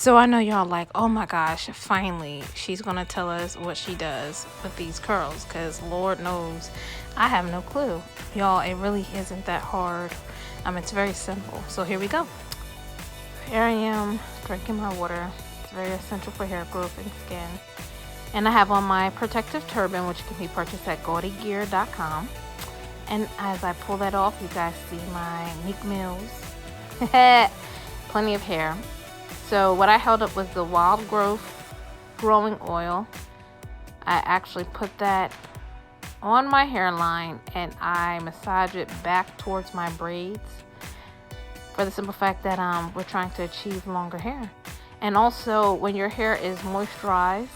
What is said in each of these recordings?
So I know y'all like, oh my gosh, finally she's gonna tell us what she does with these curls, because Lord knows I have no clue. Y'all, it really isn't that hard. It's very simple. So here we go. Here I am drinking my water. It's very essential for hair growth and skin. And I have on my protective turban, which can be purchased at gaudygear.com. And as I pull that off, you guys see my Meek Mills. Plenty of hair. So what I held up was the Wild Growth Growing Oil. I actually put that on my hairline and I massage it back towards my braids, for the simple fact that we're trying to achieve longer hair. And also, when your hair is moisturized,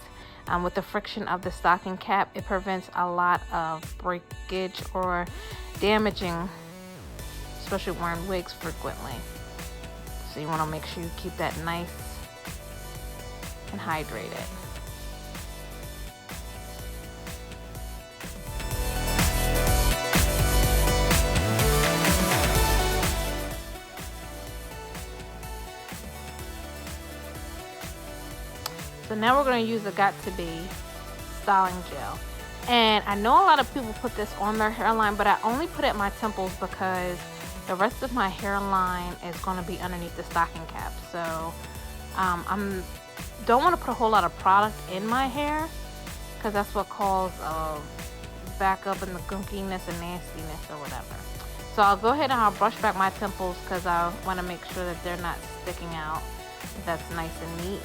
with the friction of the stocking cap, it prevents a lot of breakage or damaging, especially wearing wigs frequently. So you want to make sure you keep that nice and hydrated. So now we're going to use the Got To Be styling gel. And I know a lot of people put this on their hairline, but I only put it at my temples because the rest of my hairline is going to be underneath the stocking cap. So I don't want to put a whole lot of product in my hair, because that's what causes backup and the gunkiness and nastiness or whatever. So I'll go ahead and I'll brush back my temples because I want to make sure that they're not sticking out. That's nice and neat.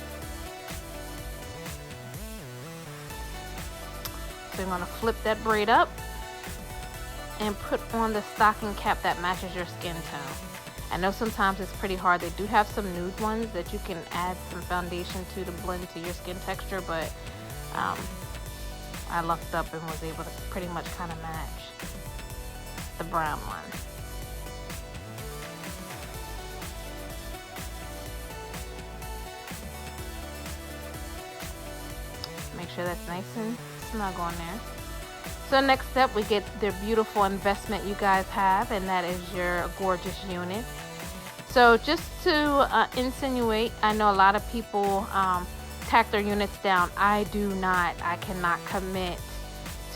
So you're going to flip that braid up and put on the stocking cap that matches your skin tone. I know sometimes it's pretty hard. They do have some nude ones that you can add some foundation to blend to your skin texture, but I lucked up and was able to pretty much kind of match the brown one. Make sure that's nice and snug on there. So next step, we get the beautiful investment you guys have, and that is your gorgeous unit. So just to insinuate, I know a lot of people tack their units down. I do not. I cannot commit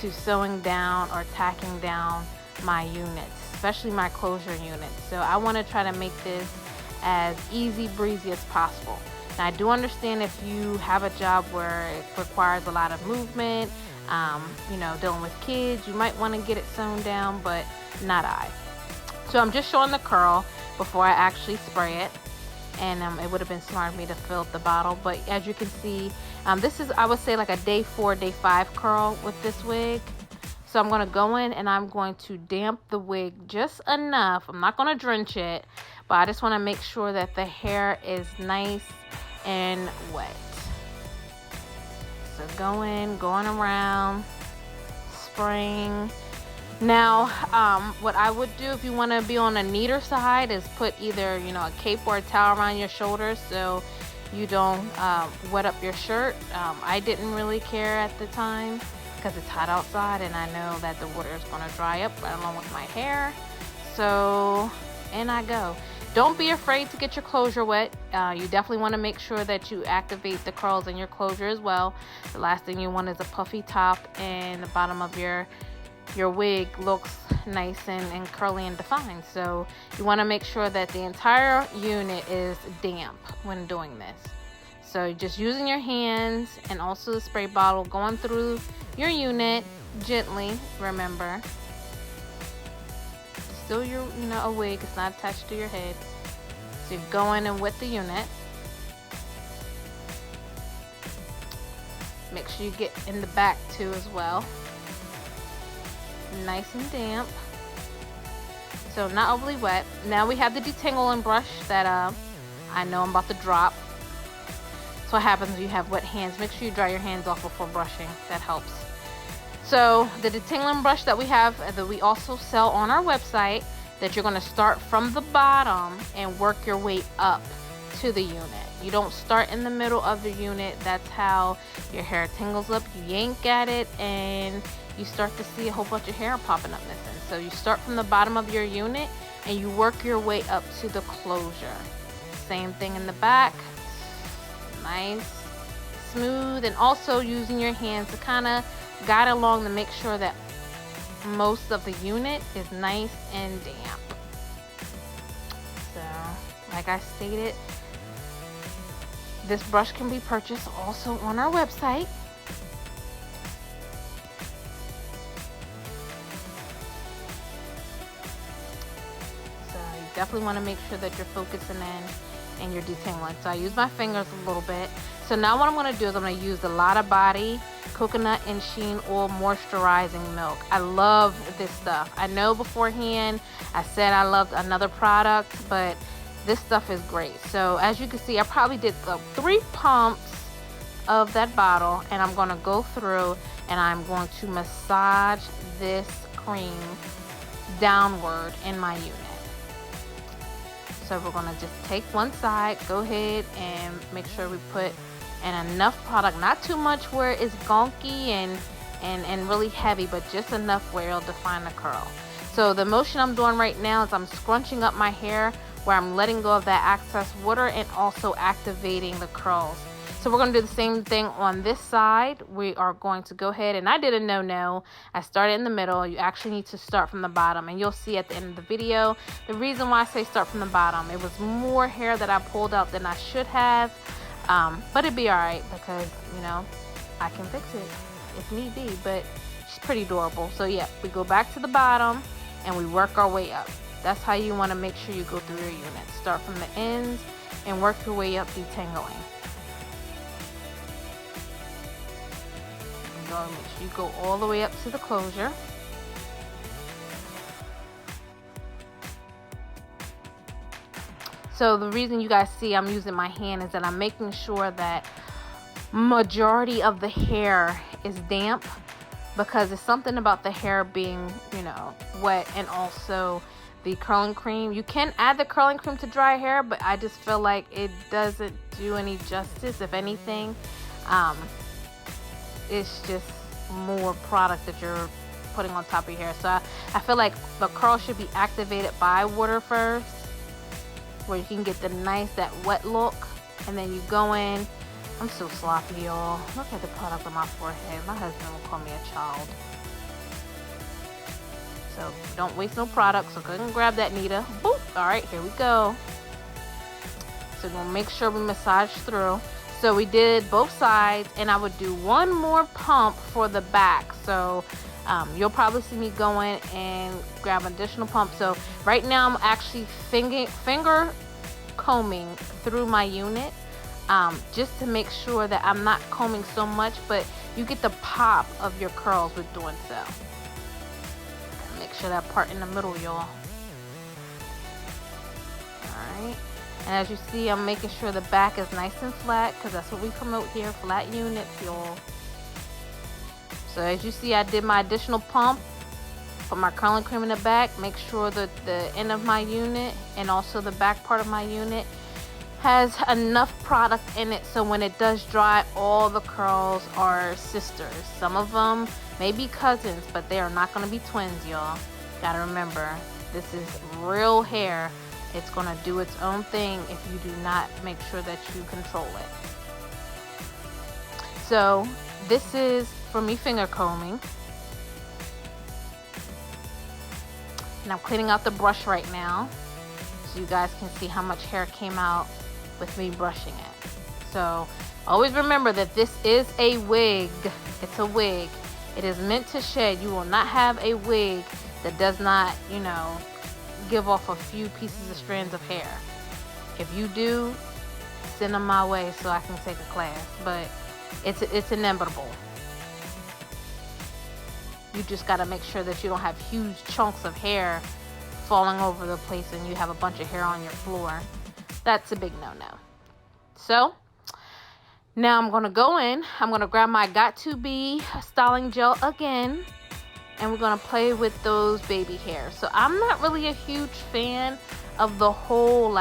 to sewing down or tacking down my units, especially my closure units. So I want to try to make this as easy breezy as possible. Now I do understand if you have a job where it requires a lot of movement, dealing with kids, you might want to get it sewn down, but not I. So I'm just showing the curl before I actually spray it, and it would have been smart of me to fill up the bottle, but as you can see, this is, I would say, like a day 4, day 5 curl with this wig. So I'm going to go in and I'm going to damp the wig just enough. I'm not going to drench it, but I just want to make sure that the hair is nice and wet. So going around, spraying. Now, what I would do if you want to be on a neater side is put either, a cape or a towel around your shoulders so you don't wet up your shirt. I didn't really care at the time because it's hot outside and I know that the water is going to dry up right along with my hair. So, in I go. Don't be afraid to get your closure wet. You definitely want to make sure that you activate the curls in your closure as well. The last thing you want is a puffy top and the bottom of your wig looks nice and curly and defined. So you want to make sure that the entire unit is damp when doing this. So just using your hands and also the spray bottle, going through your unit gently, remember. Still a wig, it's not attached to your head. So you go in and wet the unit. Make sure you get in the back too as well. Nice and damp. So not overly wet. Now we have the detangling brush that I know I'm about to drop. So what happens when you have wet hands? Make sure you dry your hands off before brushing. That helps. So the detangling brush that we have, that we also sell on our website, that you're going to start from the bottom and work your way up to the unit. You don't start in the middle of the unit. That's how your hair tangles up. You yank at it and you start to see a whole bunch of hair popping up missing. So you start from the bottom of your unit and you work your way up to the closure. Same thing in the back. nice, smooth, and also using your hands to kind of guide along to make sure that most of the unit is nice and damp. So, like I stated, this brush can be purchased also on our website. So you definitely want to make sure that you're focusing in and you're detangling. So I use my fingers a little bit. So now what I'm going to do is I'm going to use the Lotta Body Coconut and Sheen Oil Moisturizing Milk. I love this stuff. I know beforehand I said I loved another product, but this stuff is great. So as you can see, I probably did 3 pumps of that bottle, and I'm going to go through and I'm going to massage this cream downward in my unit. So we're going to just take one side, go ahead and make sure we put in enough product, not too much where it's gonky and really heavy, but just enough where it'll define the curl. So the motion I'm doing right now is I'm scrunching up my hair where I'm letting go of that excess water and also activating the curls. So we're going to do the same thing on this side. We are going to go ahead, and I did a no-no. I started in the middle. You actually need to start from the bottom, and you'll see at the end of the video the reason why I say start from the bottom. It was more hair that I pulled out than I should have, but it'd be all right because, you know, I can fix it if need be, but she's pretty adorable. So yeah, we go back to the bottom and we work our way up. That's how you want to make sure you go through your unit. Start from the ends and work your way up, detangling. Make sure you go all the way up to the closure. So the reason you guys see I'm using my hand is that I'm making sure that majority of the hair is damp, because it's something about the hair being, you know, wet, and also the curling cream. You can add the curling cream to dry hair, but I just feel like it doesn't do any justice. If anything, it's just more product that you're putting on top of your hair. So I feel like the curl should be activated by water first, where you can get the nice, that wet look, and then you go in. I'm so sloppy, y'all. Look at the product on my forehead. My husband will call me a child. So don't waste no product. So go ahead and grab that, Nita. Boop. All right, here we go. So we'll make sure we massage through. So we did both sides, and I would do one more pump for the back. So you'll probably see me going and grab an additional pump. So right now I'm actually finger combing through my unit, just to make sure that I'm not combing so much, but you get the pop of your curls with doing so. Make sure that part in the middle, y'all. Alright. And as you see, I'm making sure the back is nice and flat, because that's what we promote here, flat units, y'all. So as you see, I did my additional pump, put my curling cream in the back, make sure that the end of my unit and also the back part of my unit has enough product in it, so when it does dry, all the curls are sisters. Some of them may be cousins, but they are not going to be twins, y'all. Gotta remember, this is real hair. It's going to do its own thing if you do not make sure that you control it. So this is for me finger combing. And I'm cleaning out the brush right now, so you guys can see how much hair came out with me brushing it. So always remember that this is a wig. It's a wig. It is meant to shed. You will not have a wig that does not, you know, give off a few pieces of strands of hair. If you do, send them my way so I can take a class. But it's inevitable. You just got to make sure that you don't have huge chunks of hair falling over the place and you have a bunch of hair on your floor. That's a big no-no. So now I'm going to go in. I'm going to grab my Got To Be styling gel again, and we're going to play with those baby hairs. So I'm not really a huge fan of the whole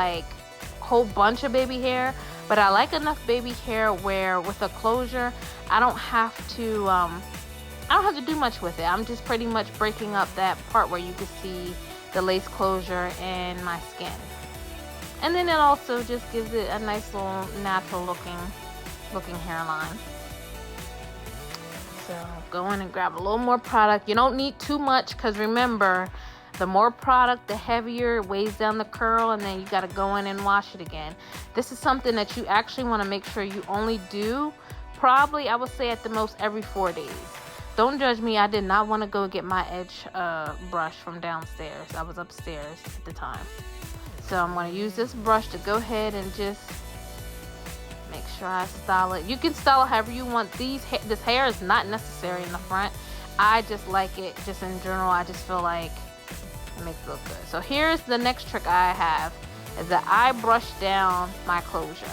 bunch of baby hair, but I like enough baby hair where with a closure I don't have to do much with it. I'm just pretty much breaking up that part where you can see the lace closure and my skin. And then it also just gives it a nice little natural looking looking hairline. So go in and grab a little more product. You don't need too much, because remember, the more product, the heavier it weighs down the curl, and then you got to go in and wash it again. This is something that you actually want to make sure you only do probably, I would say, at the most every 4 days. Don't judge me. I did not want to go get my edge brush from downstairs. I was upstairs at the time. So I'm going to use this brush to go ahead and just make sure I style it. You can style it however you want. This hair is not necessary in the front. I just like it just in general. I just feel like it makes it look good. So here's the next trick I have, is that I brush down my closure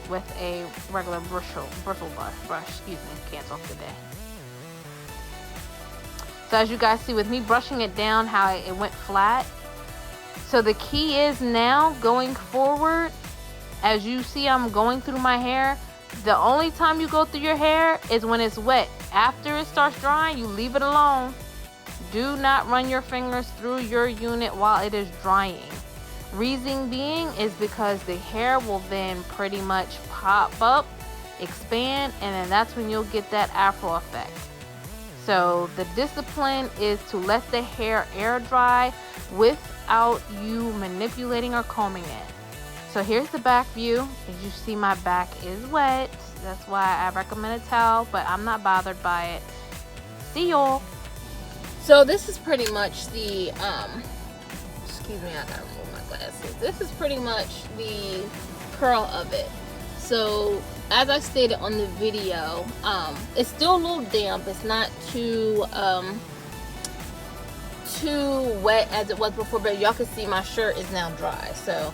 with a regular bristle brush. Excuse me, can't talk today. So as you guys see with me brushing it down, how it went flat. So the key is now going forward, as you see I'm going through my hair, the only time you go through your hair is when it's wet. After it starts drying, you leave it alone. Do not run your fingers through your unit while it is drying. Reason being is because the hair will then pretty much pop up, expand, and then that's when you'll get that afro effect. So the discipline is to let the hair air dry without you manipulating or combing it. So here's the back view. As you see, my back is wet. That's why I recommend a towel, but I'm not bothered by it. See y'all. So this is pretty much the, excuse me, I gotta remove my glasses. This is pretty much the curl of it. So as I stated on the video, it's still a little damp. It's not too wet as it was before, but y'all can see my shirt is now dry. So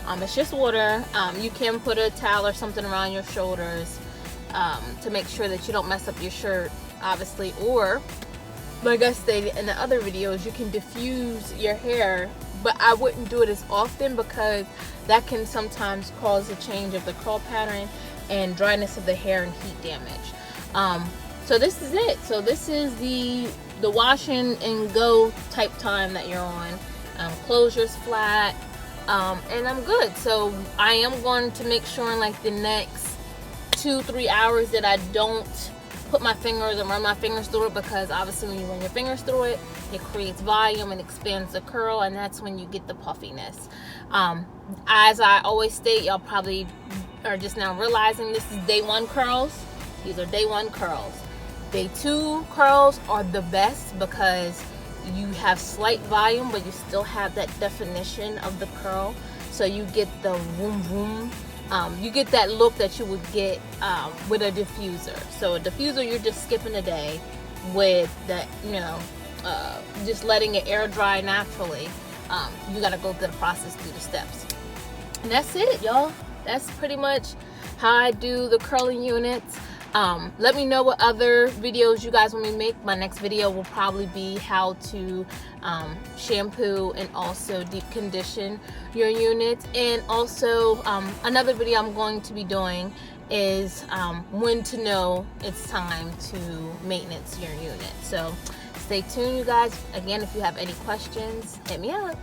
it's just water. You can put a towel or something around your shoulders to make sure that you don't mess up your shirt, obviously. Or, like I stated in the other videos, you can diffuse your hair, but I wouldn't do it as often because that can sometimes cause a change of the curl pattern and dryness of the hair and heat damage. So this is it. So this is the wash and go type time that you're on. Closure's flat, and I'm good. So I am going to make sure in like the next 2-3 hours that I don't put my fingers and run my fingers through it, because obviously when you run your fingers through it, it creates volume and expands the curl, and that's when you get the puffiness. As I always state, y'all probably are just now realizing this is day 1 curls. These are day 1 curls. Day 2 curls are the best because you have slight volume, but you still have that definition of the curl. So you get the vroom vroom. You get that look that you would get with a diffuser. So a diffuser, you're just skipping a day. With that, just letting it air dry naturally. You got to go through the process, through the steps. And that's it, y'all. That's pretty much how I do the curling units. Let me know what other videos you guys want me to make. My next video will probably be how to shampoo and also deep condition your units. And also another video I'm going to be doing is when to know it's time to maintenance your unit. So stay tuned, you guys. Again, if you have any questions, hit me up.